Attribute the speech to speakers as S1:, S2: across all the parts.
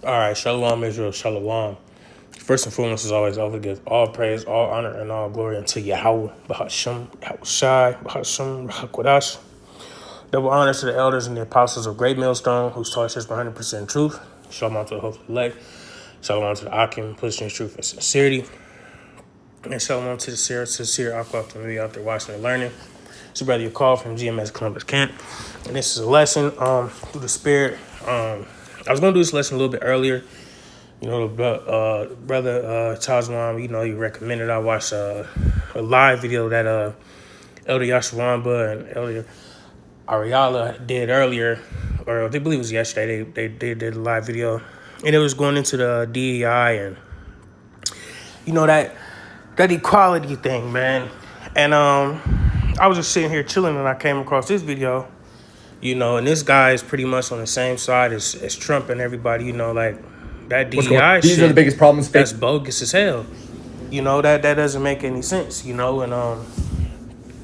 S1: All right, Shalom Israel, Shalom. First and foremost, as always, I will give all praise, all honor, and all glory unto Yahweh, Bahasham, Yahushai, Bahasham, Bahakwadash. Double honors to the elders and the apostles of Great Millstone, whose taught us 100% truth. Shalom to the hopeful elect. Shalom to the Akim, pushing truth and sincerity. And shalom to the sincere Aqua to me out there watching and learning. It's your brother Yakal from GMS Columbus Camp. And this is a lesson through the Spirit. I was going to do this lesson a little bit earlier. You know, brother Tazwan, you know, he recommended I watch a live video that Elder Yashawamba and Elder Ariala did earlier, or they believe it was yesterday. They did a live video, and it was going into the DEI and, you know, that equality thing, man. And I was just sitting here chilling, and I came across this video, you know, and this guy is pretty much on the same side as Trump and everybody, you know, like that DEI
S2: These
S1: shit,
S2: are the biggest problems.
S1: That's bogus as hell. You know, that doesn't make any sense, you know, and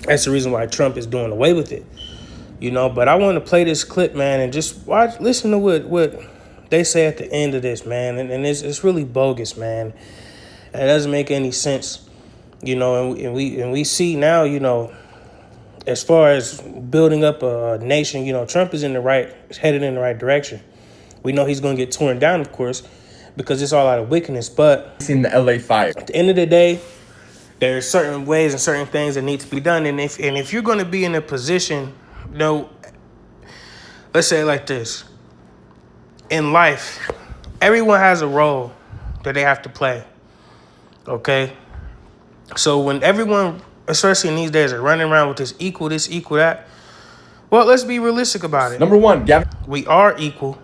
S1: that's the reason why Trump is doing away with it, you know. But I want to play this clip, man, and just listen to what they say at the end of this, man, and it's really bogus, man. And it doesn't make any sense, you know, and we see now, you know, as far as building up a nation, you know, Trump is headed in the right direction. We know he's going to get torn down, of course, because it's all out of wickedness. But
S2: in the LA fire,
S1: at the end of the day, there's certain ways and certain things that need to be done. And if you're going to be in a position, you know, let's say it like this. In life, everyone has a role that they have to play. Okay? So when everyone, especially in these days, are running around with this, equal that, well, let's be realistic about it.
S2: Number one, Gavin.
S1: We are equal.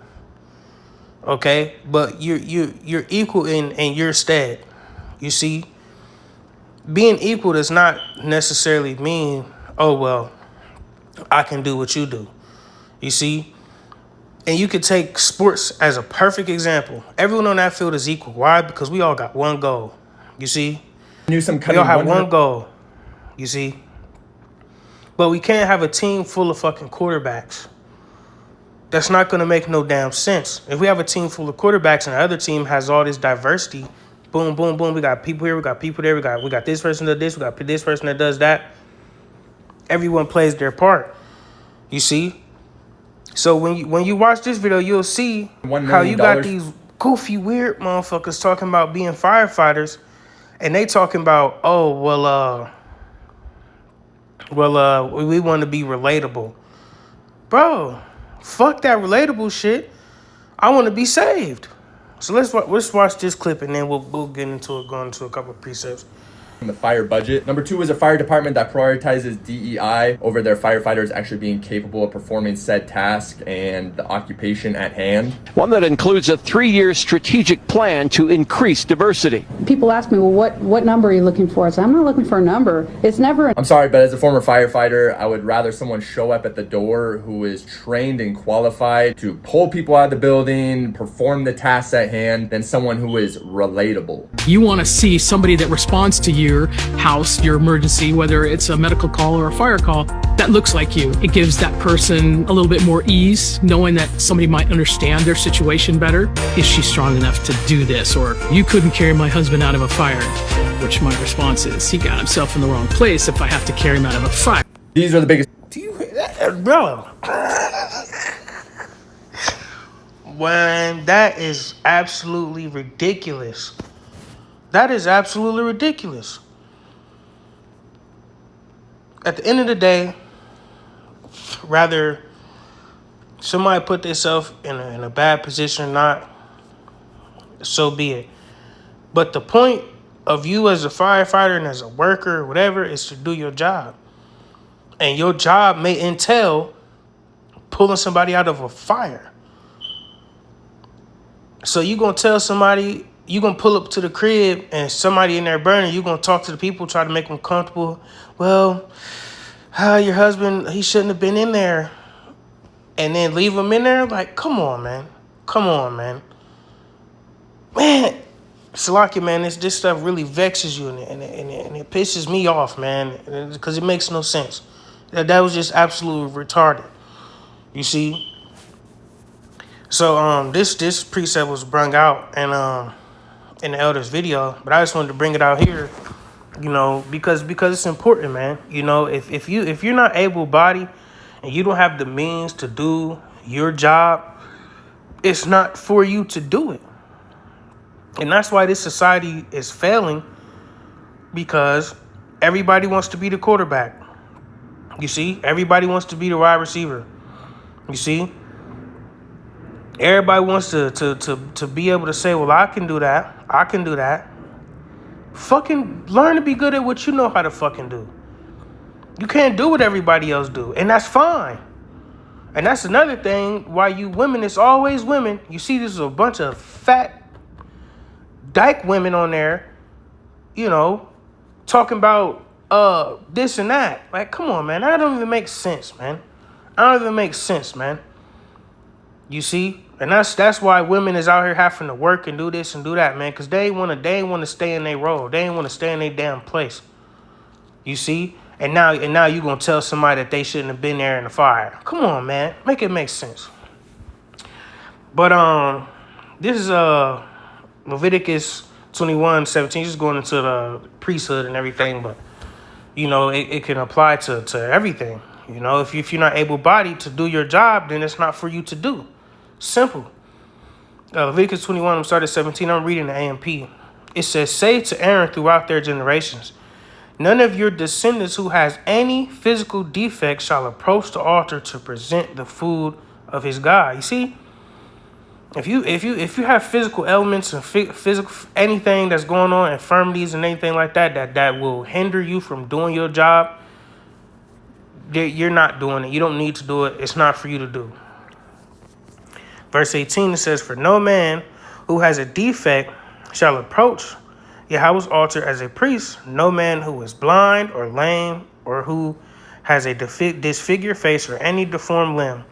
S1: Okay, but you're equal in your stead. You see, being equal does not necessarily mean, oh well, I can do what you do. You see, and you could take sports as a perfect example. Everyone on that field is equal. Why? Because we all got one goal. You see, we all have one goal. You see, but we can't have a team full of fucking quarterbacks. That's not going to make no damn sense. If we have a team full of quarterbacks and the other team has all this diversity, boom, boom, boom, we got people here, we got people there, we got this person that does this, we got this person that does that. Everyone plays their part. You see? So when you watch this video, you'll see how you got these goofy, weird motherfuckers talking about being firefighters, and they talking about, oh, we want to be relatable. Bro, fuck that relatable shit. I want to be saved. So let's watch this clip, and then we'll get into it, go into a couple of precepts.
S2: The fire budget. Number two is a fire department that prioritizes DEI over their firefighters actually being capable of performing said task and the occupation at hand.
S3: One that includes a 3-year strategic plan to increase diversity.
S4: People ask me, well, what number are you looking for? I say, I'm not looking for a number. It's never
S2: I'm sorry, but as a former firefighter, I would rather someone show up at the door who is trained and qualified to pull people out of the building, perform the tasks at hand, than someone who is relatable.
S5: You want to see somebody that responds to your house, your emergency, whether it's a medical call or a fire call, that looks like you. It gives that person a little bit more ease, knowing that somebody might understand their situation better. Is she strong enough to do this? Or you couldn't carry my husband out of a fire, which my response is, he got himself in the wrong place if I have to carry him out of a fire.
S2: These are the biggest.
S1: Do you hear that, bro? When that is absolutely ridiculous. That is absolutely ridiculous. At the end of the day, rather somebody put themselves in a bad position or not, so be it. But the point of you as a firefighter and as a worker or whatever is to do your job. And your job may entail pulling somebody out of a fire. So you going to tell somebody, you going to pull up to the crib and somebody in there burning, you going to talk to the people, try to make them comfortable. Well, your husband, he shouldn't have been in there. And then leave him in there? Like, come on, man. Come on, man. Man, Salaki, man, this stuff really vexes you and it pisses me off, man, because it makes no sense. That was just absolutely retarded. You see? So this precept was brung out and in the elders video, but I just wanted to bring it out here, because it's important, man. If you're not able bodied and you don't have the means to do your job, it's not for you to do it. And that's why this society is failing, because everybody wants to be the quarterback. You see, everybody wants to be the wide receiver. You see, everybody wants to be able to say, well, I can do that. I can do that. Fucking learn to be good at what you know how to fucking do. You can't do what everybody else do, and that's fine. And that's another thing why you women, it's always women. You see, there's a bunch of fat dyke women on there, talking about this and that. Like, come on, man. That don't even make sense, man. You see? And that's why women is out here having to work and do this and do that, man, because they ain't want to stay in their role. They ain't want to stay in their damn place. You see? And now you gonna tell somebody that they shouldn't have been there in the fire. Come on, man. Make it make sense. But this is Leviticus 21:17, just going into the priesthood and everything, but it can apply to everything. If you're not able-bodied to do your job, then it's not for you to do. Simple. Leviticus 21, I'm starting at 17. I'm reading the AMP. It says, "Say to Aaron throughout their generations, none of your descendants who has any physical defect shall approach the altar to present the food of his God." You see, if you have physical ailments and physical anything that's going on, infirmities and anything like that will hinder you from doing your job, you're not doing it. You don't need to do it. It's not for you to do. Verse 18, it says, "For no man who has a defect shall approach Yahweh's altar as a priest. No man who is blind or lame or who has a disfigured face or any deformed limb,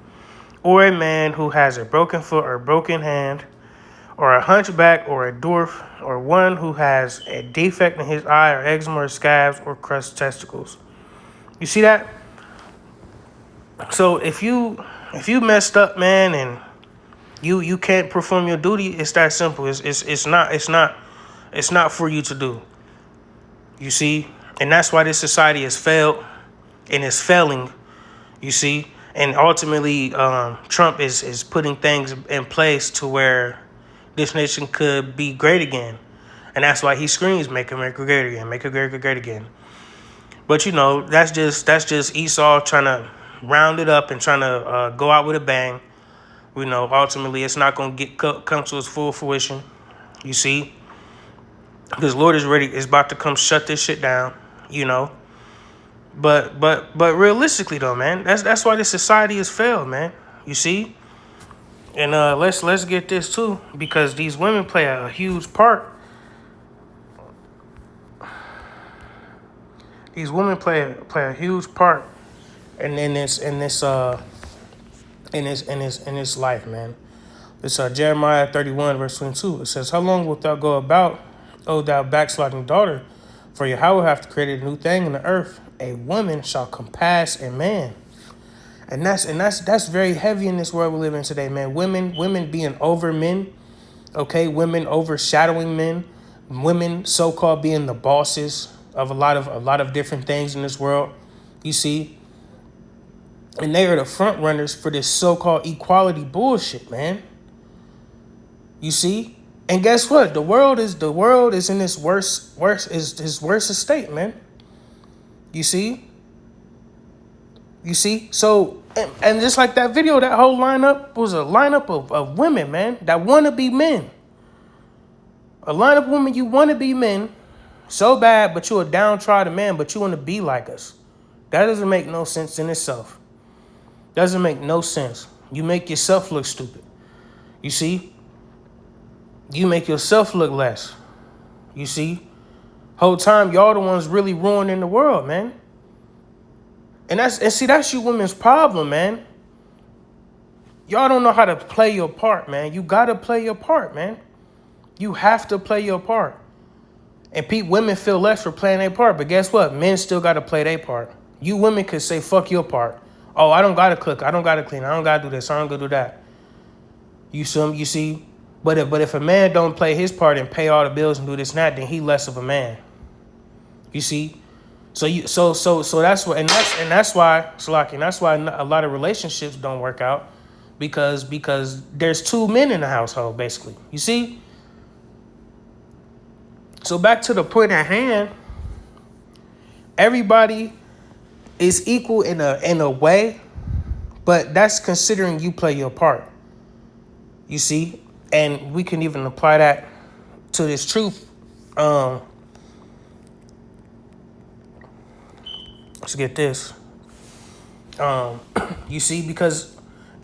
S1: or a man who has a broken foot or broken hand, or a hunchback or a dwarf, or one who has a defect in his eye or eczema or scabs or crushed testicles." You see that? So if you messed up, man, and you can't perform your duty, it's that simple. It's not for you to do. You see? And that's why this society has failed and is failing. You see? And ultimately, Trump is putting things in place to where this nation could be great again. And that's why he screams, "Make America great again, make America great again." But that's just Esau trying to round it up and trying to go out with a bang. Ultimately, it's not going to come to its full fruition. You see, because Lord is about to come shut this shit down. But realistically though, man, that's why this society has failed, man. You see, and let's get this too, because these women play a huge part. These women play a huge part in this life, man. It's Jeremiah 31 verse 22. It says, "How long wilt thou go about, O thou backsliding daughter? For Yahweh hath created a new thing in the earth. A woman shall compass a man." And that's very heavy in this world we live in today, man. Women being over men, okay? Women overshadowing men. Women so-called being the bosses of a lot of different things in this world. You see? And they are the front runners for this so-called equality bullshit, man. You see? And guess what? The world is in its worst estate, man. You see? So, and just like that video, that whole lineup was a lineup of women, man, that want to be men. A lineup of women, you want to be men so bad, but you're a downtrodden man, but you want to be like us. That doesn't make no sense in itself. Doesn't make no sense. You make yourself look stupid. You see? You make yourself look less. You see? Whole time, y'all the ones really ruining the world, man. And that's you women's problem, man. Y'all don't know how to play your part, man. You gotta play your part, man. You have to play your part. And women feel less for playing their part, but guess what? Men still gotta play their part. You women could say, fuck your part. Oh, I don't gotta cook. I don't gotta clean. I don't gotta do this. I don't gotta do that. You see, but if a man don't play his part and pay all the bills and do this and that, then he less of a man. You see, so that's what, and that's why, Salaki, and that's why a lot of relationships don't work out, because there's two men in the household, basically. You see. So back to the point at hand, everybody is equal in a way, but that's considering you play your part. You see, and we can even apply that to this truth. Let's get this. You see, because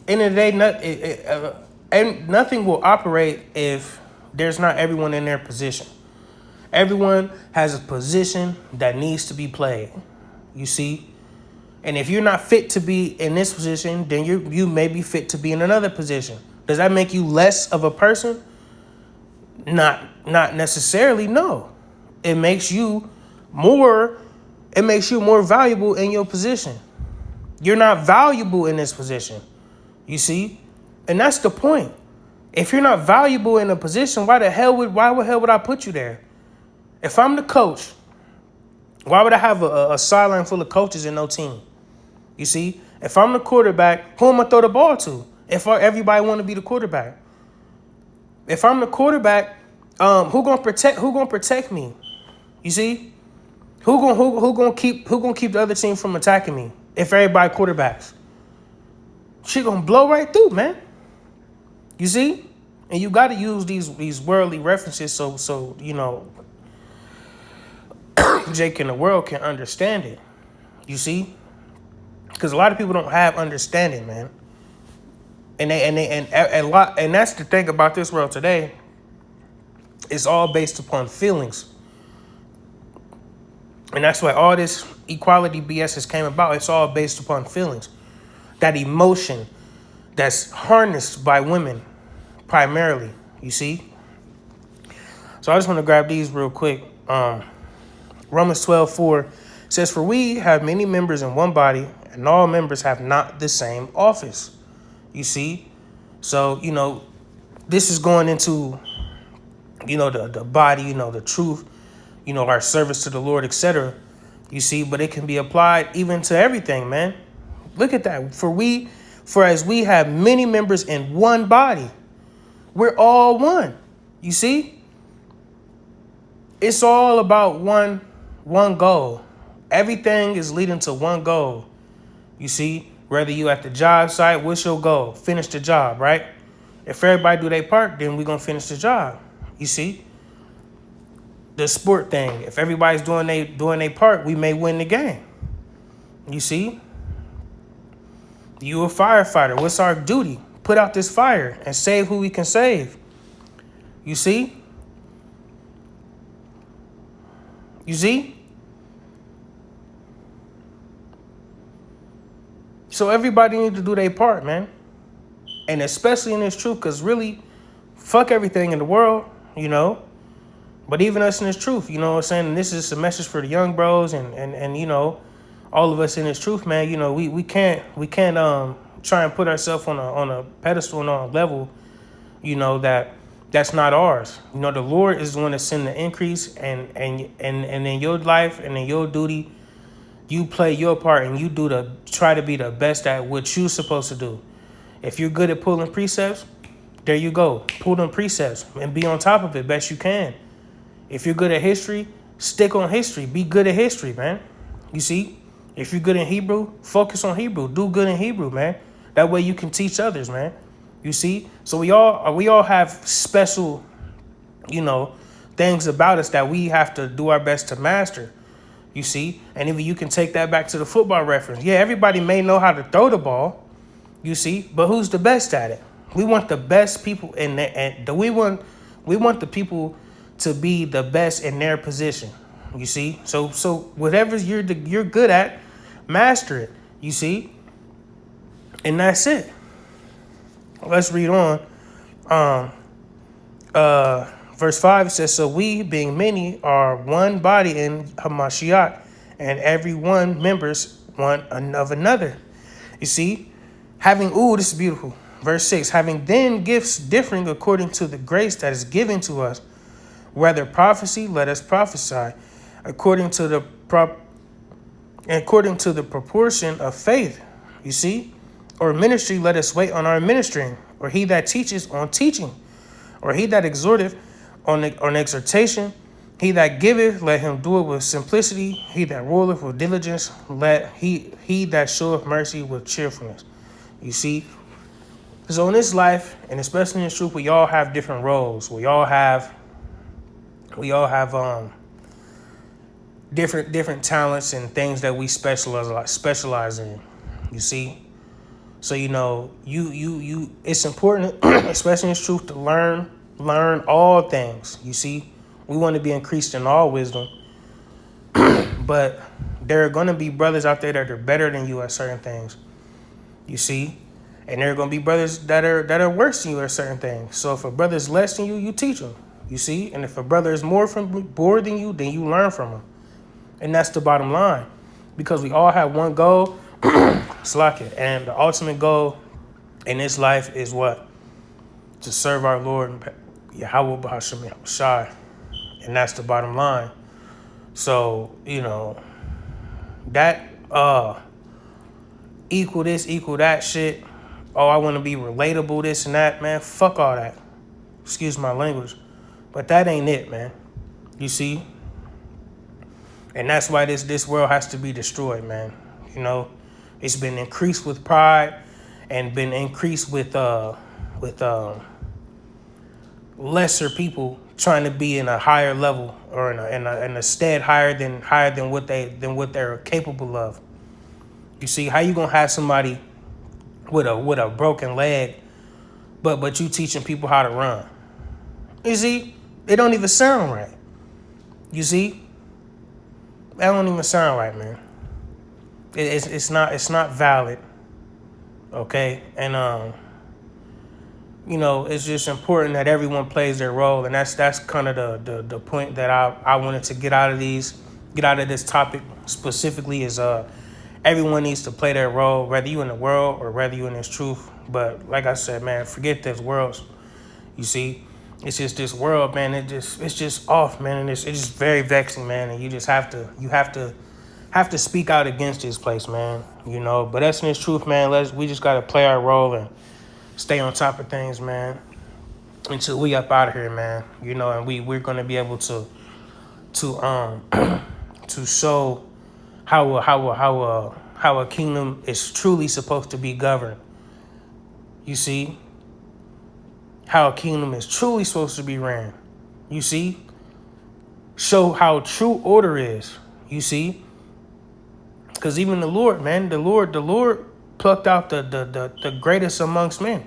S1: end of the day, nothing will operate if there's not everyone in their position. Everyone has a position that needs to be played. You see, and if you're not fit to be in this position, then you may be fit to be in another position. Does that make you less of a person? Not necessarily, no. It makes you more valuable in your position. You're not valuable in this position. You see? And that's the point. If you're not valuable in a position, why the hell would I put you there? If I'm the coach, why would I have a sideline full of coaches and no team? You see? If I'm the quarterback, who am I throw the ball to? If everybody want to be the quarterback. If I'm the quarterback, who gonna protect me? You see? Who gonna keep the other team from attacking me? If everybody quarterbacks, shit gonna blow right through, man. You see? And you got to use these worldly references so you know, Jake in the world can understand it. You see? Because a lot of people don't have understanding, man. And that's the thing about this world today. It's all based upon feelings. And that's why all this equality BS has came about. It's all based upon feelings. That emotion that's harnessed by women primarily, you see? So I just want to grab these real quick. Romans 12:4 says, "For we have many members in one body, and all members have not the same office." You see? So, you know, this is going into, you know, the body, you know, the truth, you know, our service to the Lord, etc. You see, but it can be applied even to everything, man. Look at that. For as we have many members in one body, we're all one. You see? It's all about one goal. Everything is leading to one goal. You see? Whether you at the job site, what's your goal? Finish the job, right? If everybody do their part, then we're going to finish the job. You see? The sport thing. If everybody's doing their part, we may win the game. You see? You a firefighter. What's our duty? Put out this fire and save who we can save. You see? You see? So everybody needs to do their part, man. And especially in this truth, because really, fuck everything in the world, you know. But even us in this truth, you know what I'm saying? And this is a message for the young bros and you know, all of us in this truth, man. You know, we can't try and put ourselves on a pedestal and on a level, you know, that's not ours. You know, the Lord is the one that send the increase, and in your life and in your duty, you play your part and you try to be the best at what you're supposed to do. If you're good at pulling precepts, there you go. Pull them precepts and be on top of it best you can. If you're good at history, stick on history. Be good at history, man. You see? If you're good in Hebrew, focus on Hebrew. Do good in Hebrew, man. That way you can teach others, man. You see? So we all have special, you know, things about us that we have to do our best to master. You see? And even you can take that back to the football reference. Yeah, everybody may know how to throw the ball, you see, but who's the best at it? We want the best people we want the people to be the best in their position. You see? So whatever you're good at, master it. You see? And that's it. Let's read on. Verse 5 says, "So we, being many, are one body in Hamashiach, and every one members one of another." You see? This is beautiful. Verse 6, having then gifts differing according to the grace that is given to us, whether prophecy, let us prophesy, according to the proportion of faith, you see, or ministry, let us wait on our ministering, or he that teaches on teaching, or he that exhorteth on exhortation, he that giveth, let him do it with simplicity, he that ruleth with diligence, let he that showeth mercy with cheerfulness. You see, so in this life, and especially in this truth, we all have different roles. We all have different talents and things that we specialize in. You see, so you it's important, especially in this truth, to learn all things. You see, we want to be increased in all wisdom, but there are going to be brothers out there that are better than you at certain things. You see. And there are going to be brothers that are worse than you at certain things. So if a brother is less than you, you teach him. You see? And if a brother is more than you, then you learn from him. And that's the bottom line. Because we all have one goal, Slakia. And the ultimate goal in this life is what? To serve our Lord, Yahweh B'Hashem Yahushai. And that's the bottom line. So, that equal this, equal that shit. Oh, I want to be relatable, this and that, man. Fuck all that. Excuse my language. But that ain't it, man. You see? And that's why this world has to be destroyed, man. It's been increased with pride and been increased with lesser people trying to be in a higher level or in a stead higher than what they're capable of. You see, how you gonna have somebody with a broken leg, but you teaching people how to run? You see, it don't even sound right. You see, that don't even sound right, man. It's not valid. Okay, and it's just important that everyone plays their role, and that's kind of the point that I wanted to get out of this topic specifically is everyone needs to play their role, whether you in the world or whether you in this truth. But like I said, man, forget those worlds. You see, it's just this world, man. It's just off, man, and it's just very vexing, man. And you just have to speak out against this place, man. But that's in this truth, man. We just gotta play our role and stay on top of things, man, until we up out of here, man. And we're gonna be able to show how a kingdom is truly supposed to be governed. You see? How a kingdom is truly supposed to be ran. You see? Show how true order is. You see? Because even the Lord, man, the Lord plucked out the greatest amongst men.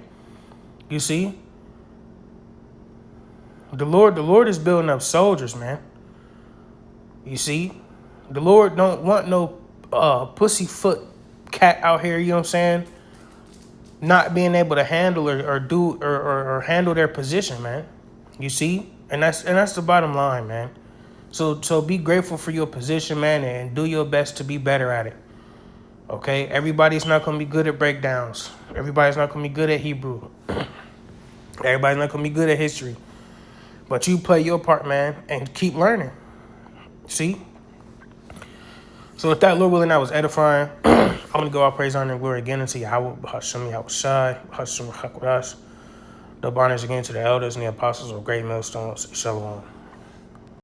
S1: You see? The Lord is building up soldiers, man. You see? The Lord don't want no pussyfoot cat out here, you know what I'm saying? Not being able to handle or handle their position, man. You see? And that's the bottom line, man. So be grateful for your position, man, and do your best to be better at it. Okay? Everybody's not gonna be good at breakdowns. Everybody's not gonna be good at Hebrew. Everybody's not gonna be good at history. But you play your part, man, and keep learning. See? So with that, Lord willing, that was edifying. I'm going to go all praise, honor, and glory again unto Yahweh, B'Hashem Yahushai, B'Hashem Chakodash. Double honors again to the elders and the apostles of Great Millstones. Shalom.